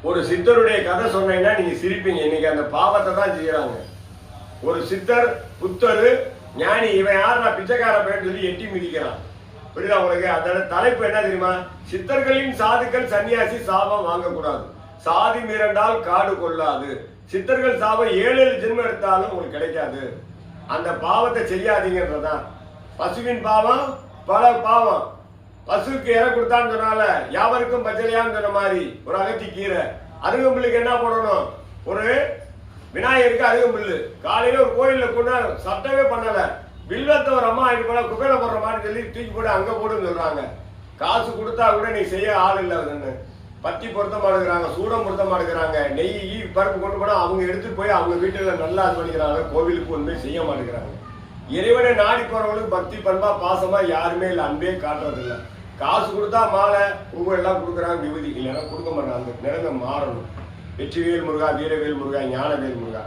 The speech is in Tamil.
ஒரு சித்தருடைய கதை சொன்னீங்கன்னா நீங்க சிரிப்பீங்க. இன்னைக்கு அந்த பாவத்தை தான் செய்யறாங்க. ஒரு சித்தர், புத்தரு, ஞானி, இவன் யார்? நான் பிச்சைக்கார பையன் சொல்லி எட்டி மிதிக்கிறான். புரியுதா உங்களுக்கு? அதோட தலைப்பு என்ன தெரியுமா? சித்தர்களின் சாதுக்கள் சன்னியாசி சாபம் வாங்கக்கூடாது, சாதி மீறண்டால் காடு கொள்ளாது, சித்தர்கள் சாபம் 7 ஜென்மம் எடுத்தாலும் உங்களுக்கு கிடைக்காது, அந்த பாவத்தை செய்யாதீங்கன்றதான். பசுவின் பாவம் பல பாவம். பசுக்கு இறை கொடுத்தான்னு சொன்னால யாவருக்கும் பச்சளையான்னு சொன்ன மாதிரி ஒரு அகத்தி கீரை. அருகம்புல்லுக்கு என்ன போடணும்? ஒரு விநாயகருக்கு அருகம்புல்லு. காலையில ஒரு கோயில்ல கொண்டு சட்டமே பண்ணல, வில்வத்தை ஒரு அம்மா ஆகிட்டு போல குப்பையில போடுற மாதிரி சொல்லி தூக்கி போட்டு அங்க போடுன்னு சொல்றாங்க. காசு கொடுத்தா கூட நீ செய்ய ஆள் இல்லை. பத்தி பொருத்த மாட்டேங்கிறாங்க, சூடம் பொருத்த மாட்டேங்கிறாங்க, நெய் பருப்பு கொண்டு போனா அவங்க எடுத்துட்டு போய் அவங்க வீட்டுல நல்லா இது பண்ணிக்கிறாங்க, கோவிலுக்கு ஒன்றுமே செய்ய மாட்டேங்கிறாங்க. இறைவனை நாடி போறவங்களுக்கு பக்தி பண்பா பாசமா யாருமே இல்லை, அன்பே காட்டுறது இல்லை. காசு கொடுத்தா மாலை பூவு எல்லாம் கொடுக்குறாங்க, விபதி இல்லைன்னா கொடுக்க மாட்டாங்க. அந்த நிலைமை மாறணும். வெற்றிவேல் முருகா, வீரவேல் முருகா, ஞானவேல் முருகா.